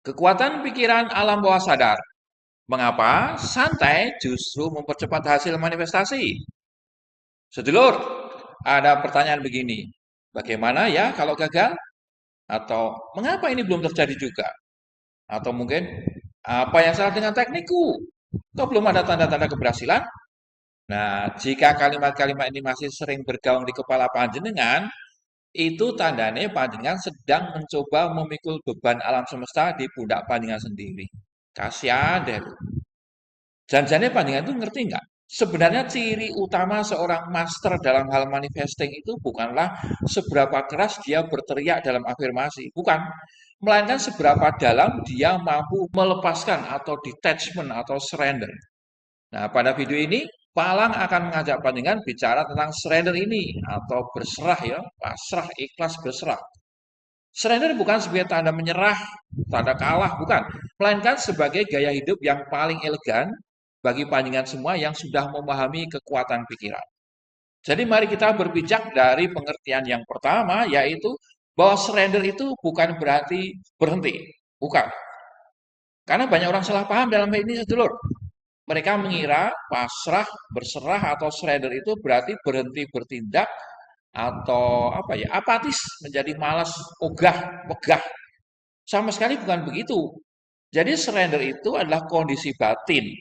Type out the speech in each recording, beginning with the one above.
Kekuatan pikiran alam bawah sadar. Mengapa santai justru mempercepat hasil manifestasi? Sedulur, ada pertanyaan begini. Bagaimana ya kalau gagal? Atau mengapa ini belum terjadi juga? Atau mungkin apa yang salah dengan teknikku? Kok belum ada tanda-tanda keberhasilan? Nah, jika kalimat-kalimat ini masih sering bergaung di kepala panjenengan, itu tandanya panjenengan sedang mencoba memikul beban alam semesta di pundak panjenengan sendiri. Kasihan deh. Jangan-jangan panjenengan itu ngerti nggak? Sebenarnya ciri utama seorang master dalam hal manifesting itu bukanlah seberapa keras dia berteriak dalam afirmasi, bukan. Melainkan seberapa dalam dia mampu melepaskan atau detachment atau surrender. Nah, pada video ini, Palang akan mengajak panjenengan bicara tentang surrender ini atau berserah ya, pasrah, ikhlas, berserah. Surrender bukan sebagai tanda menyerah, tanda kalah, bukan. Melainkan sebagai gaya hidup yang paling elegan bagi panjenengan semua yang sudah memahami kekuatan pikiran. Jadi mari kita berpijak dari pengertian yang pertama, yaitu bahwa surrender itu bukan berarti berhenti. Bukan. Karena banyak orang salah paham dalam hal ini, sedulur. Mereka mengira pasrah, berserah, atau surrender itu berarti berhenti bertindak atau apa ya, apatis, menjadi malas, ogah, megah. Sama sekali bukan begitu. Jadi surrender itu adalah kondisi batin.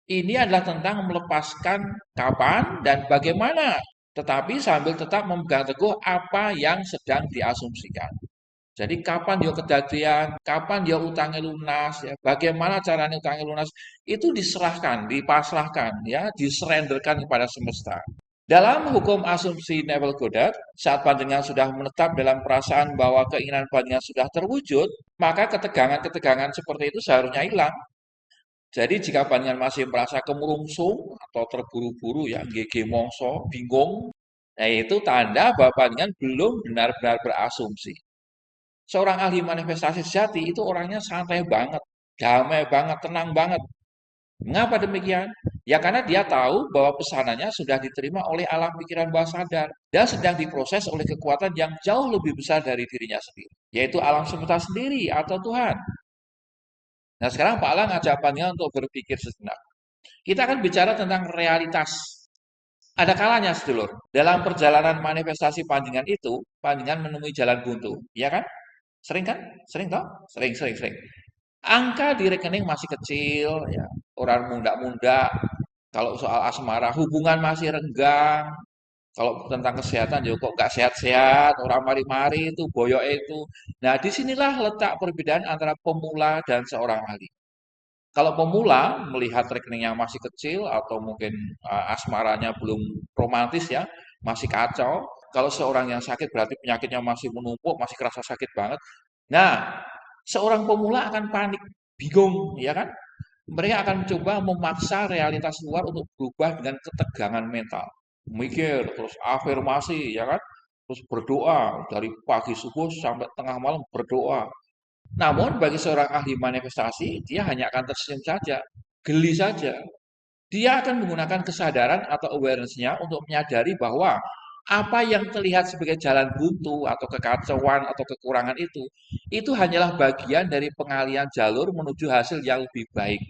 Ini adalah tentang melepaskan kapan dan bagaimana, tetapi sambil tetap memegang teguh apa yang sedang diasumsikan. Jadi kapan dia kejadian, kapan dia utangnya lunas, ya, bagaimana caranya utangnya lunas, itu diserahkan, dipasrahkan, ya, diserenderkan kepada semesta. Dalam hukum asumsi Neville Goddard, saat panjenengan sudah menetap dalam perasaan bahwa keinginan panjenengan sudah terwujud, maka ketegangan-ketegangan seperti itu seharusnya hilang. Jadi jika panjenengan masih merasa kemurungsung atau terburu-buru ya, gege mongso, bingung, nah itu tanda bahwa panjenengan belum benar-benar berasumsi. Seorang ahli manifestasi sejati itu orangnya santai banget, damai banget, tenang banget. Mengapa demikian? Ya karena dia tahu bahwa pesanannya sudah diterima oleh alam pikiran bawah sadar dan sedang diproses oleh kekuatan yang jauh lebih besar dari dirinya sendiri, yaitu alam semesta sendiri atau Tuhan. Nah sekarang Pak Alang ngajak panjang untuk berpikir sejenak. Kita akan bicara tentang realitas. Ada kalanya, sedulur. Dalam perjalanan manifestasi panjenengan itu, panjenengan menemui jalan buntu. Ya kan? Sering kan? Sering toh? Sering, sering, sering. Angka di rekening masih kecil, ya. Orang muda-muda. Kalau soal asmara, hubungan masih renggang. Kalau tentang kesehatan, ya kok nggak sehat-sehat, orang mari-mari itu, boyok itu. Nah, disinilah letak perbedaan antara pemula dan seorang ahli. Kalau pemula melihat rekeningnya masih kecil atau mungkin asmaranya belum romantis ya, masih kacau. Kalau seorang yang sakit berarti penyakitnya masih menumpuk, masih kerasa sakit banget. Nah, seorang pemula akan panik, bingung, ya kan? Mereka akan mencoba memaksa realitas luar untuk berubah dengan ketegangan mental. Mikir, terus afirmasi, ya kan? Terus berdoa dari pagi subuh sampai tengah malam berdoa. Namun bagi seorang ahli manifestasi, dia hanya akan tersenyum saja, geli saja. Dia akan menggunakan kesadaran atau awareness-nya untuk menyadari bahwa apa yang terlihat sebagai jalan buntu atau kekacauan atau kekurangan itu hanyalah bagian dari pengalian jalur menuju hasil yang lebih baik.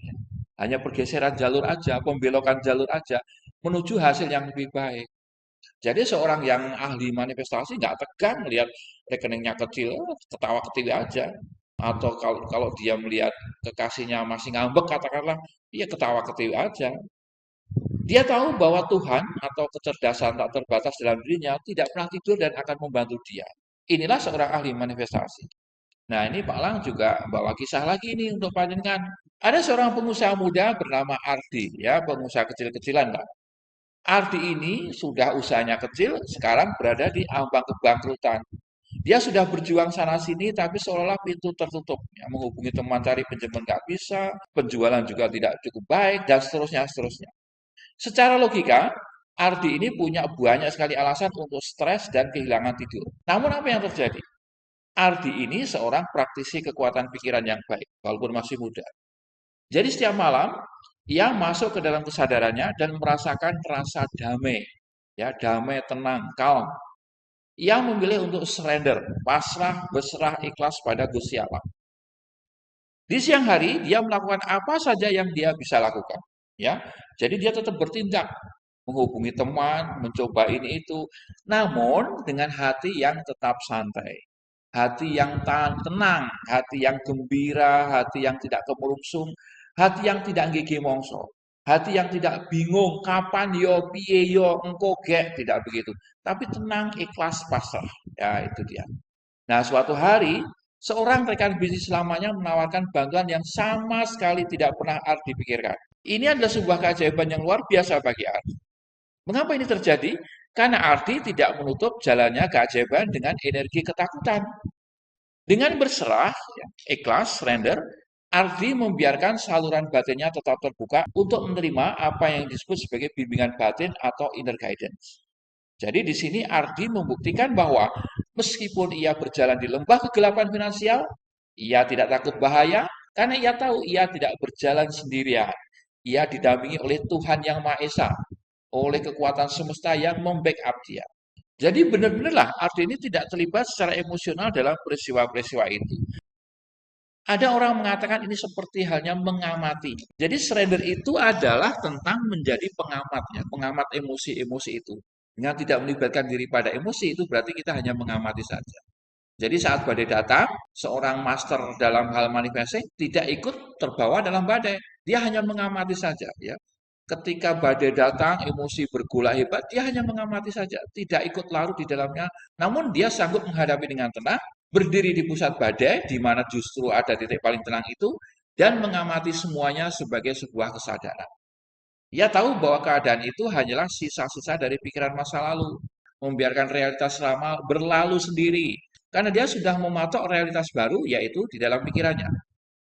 Hanya pergeseran jalur aja, pembelokan jalur aja, menuju hasil yang lebih baik. Jadi seorang yang ahli manifestasi nggak tegang melihat rekeningnya kecil, ketawa ketiwi aja. Atau kalau dia melihat kekasihnya masih ngambek, katakanlah, dia ketawa ketiwi aja. Dia tahu bahwa Tuhan atau kecerdasan tak terbatas dalam dirinya tidak pernah tidur dan akan membantu dia. Inilah seorang ahli manifestasi. Nah, ini Pak Lang juga bawa kisah lagi ini untuk panjenengan. Ada seorang pengusaha muda bernama Ardi, ya, pengusaha kecil-kecilan, Pak. Ardi ini sudah usahanya kecil, sekarang berada di ambang kebangkrutan. Dia sudah berjuang sana sini, tapi seolah-olah pintu tertutup. Ya, menghubungi teman cari pinjaman nggak bisa, penjualan juga tidak cukup baik, dan seterusnya, seterusnya. Secara logika, Ardi ini punya banyak sekali alasan untuk stres dan kehilangan tidur. Namun apa yang terjadi? Ardi ini seorang praktisi kekuatan pikiran yang baik, walaupun masih muda. Jadi setiap malam, ia masuk ke dalam kesadarannya dan merasakan rasa damai. Ya, damai, tenang, calm. Ia memilih untuk surrender, pasrah, berserah, ikhlas pada Gusti Allah. Di siang hari dia melakukan apa saja yang dia bisa lakukan, ya. Jadi dia tetap bertindak, menghubungi teman, mencoba ini itu, namun dengan hati yang tetap santai, hati yang tenang, hati yang gembira, hati yang tidak kemerungsung, hati yang tidak gigi mongso, hati yang tidak bingung kapan yo piye yo engko gek, tidak begitu, tapi tenang, ikhlas, pasrah. Ya, itu dia. Nah, suatu hari, seorang rekan bisnis lamanya menawarkan bantuan yang sama sekali tidak pernah Art dipikirkan. Ini adalah sebuah keajaiban yang luar biasa bagi Art. Mengapa ini terjadi? Karena Ardi tidak menutup jalannya keajaiban dengan energi ketakutan. Dengan berserah, ya, ikhlas, surrender, Ardi membiarkan saluran batinnya tetap terbuka untuk menerima apa yang disebut sebagai bimbingan batin atau inner guidance. Jadi di sini Ardi membuktikan bahwa meskipun ia berjalan di lembah kegelapan finansial, ia tidak takut bahaya karena ia tahu ia tidak berjalan sendirian. Ia didampingi oleh Tuhan Yang Maha Esa, oleh kekuatan semesta yang membackup dia. Jadi benar-benarlah Ardi ini tidak terlibat secara emosional dalam peristiwa-peristiwa itu. Ada orang mengatakan ini seperti halnya mengamati. Jadi surrender itu adalah tentang menjadi pengamat, ya, pengamat emosi-emosi itu. Dengan tidak melibatkan diri pada emosi itu berarti kita hanya mengamati saja. Jadi saat badai datang, seorang master dalam hal manifestasi tidak ikut terbawa dalam badai. Dia hanya mengamati saja, ya. Ketika badai datang, emosi bergolak hebat, dia hanya mengamati saja, tidak ikut larut di dalamnya. Namun dia sanggup menghadapi dengan tenang, berdiri di pusat badai, di mana justru ada titik paling tenang itu, dan mengamati semuanya sebagai sebuah kesadaran. Ia tahu bahwa keadaan itu hanyalah sisa-sisa dari pikiran masa lalu, membiarkan realitas lama berlalu sendiri, karena dia sudah mematok realitas baru, yaitu di dalam pikirannya.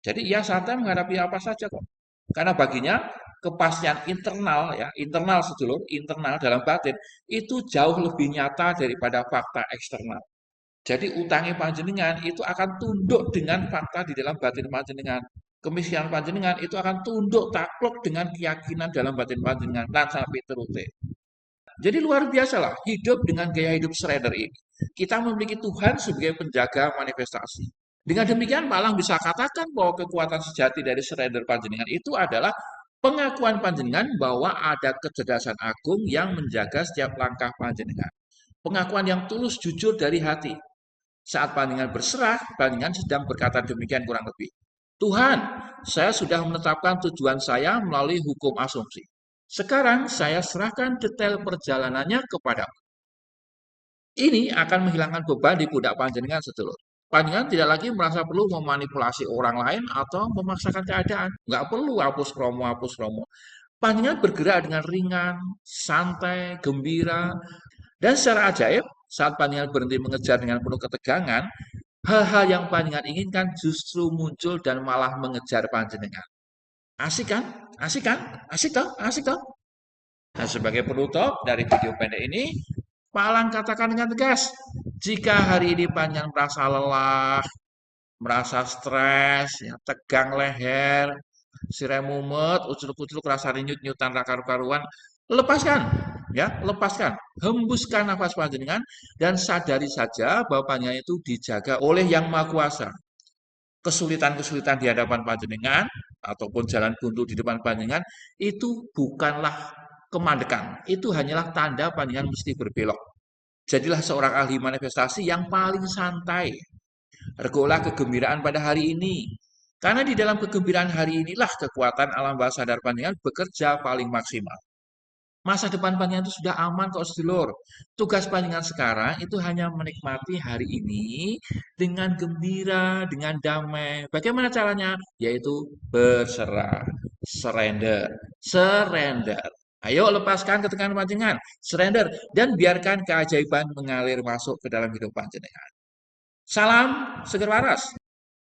Jadi ia santai menghadapi apa saja kok. Karena baginya kepastian internal, ya, internal sedulur, internal dalam batin itu jauh lebih nyata daripada fakta eksternal. Jadi utangnya panjenengan itu akan tunduk dengan fakta di dalam batin panjenengan. Kemiskinan panjenengan itu akan tunduk takluk dengan keyakinan dalam batin panjenengan. Lan sampai terute. Jadi luar biasa lah hidup dengan gaya hidup surrender ini. Kita memiliki Tuhan sebagai penjaga manifestasi. Dengan demikian Malang bisa katakan bahwa kekuatan sejati dari surrender panjenengan itu adalah pengakuan panjenengan bahwa ada kecerdasan agung yang menjaga setiap langkah panjenengan. Pengakuan yang tulus jujur dari hati. Saat panjenengan berserah, panjenengan sedang berkata demikian kurang lebih. Tuhan, saya sudah menetapkan tujuan saya melalui hukum asumsi. Sekarang saya serahkan detail perjalanannya kepadamu. Ini akan menghilangkan beban di pundak panjenengan sedulur. Panjenengan tidak lagi merasa perlu memanipulasi orang lain atau memaksakan keadaan. Nggak perlu hapus promo, hapus promo. Panjenengan bergerak dengan ringan, santai, gembira, dan secara ajaib saat panjenengan berhenti mengejar dengan penuh ketegangan, hal-hal yang panjenengan inginkan justru muncul dan malah mengejar panjenengan. Asik kan? Asik kan? Asik toh? Asik toh? Nah, sebagai penutup dari video pendek ini, Palang katakan dengan tegas, jika hari ini panjenengan merasa lelah, merasa stres, ya, tegang leher, sirem mumet, ucul-ucul, rasa nyut-nyutan, karu-karuan, lepaskan, ya, lepaskan, hembuskan nafas panjenengan dan sadari saja bahwa panjenengan itu dijaga oleh Yang Maha Kuasa. Kesulitan-kesulitan di hadapan panjenengan ataupun jalan buntu di depan panjenengan itu bukanlah kemandekan, itu hanyalah tanda panjenengan mesti berbelok. Jadilah seorang ahli manifestasi yang paling santai. Regolah kegembiraan pada hari ini. Karena di dalam kegembiraan hari inilah kekuatan alam bawah sadar panjenengan bekerja paling maksimal. Masa depan panjenengan itu sudah aman kok sedulur. Tugas panjenengan sekarang itu hanya menikmati hari ini dengan gembira, dengan damai. Bagaimana caranya? Yaitu berserah, surrender, surrender. Ayo lepaskan ketegangan panjenengan, surrender, dan biarkan keajaiban mengalir masuk ke dalam hidup panjenengan. Salam seger waras.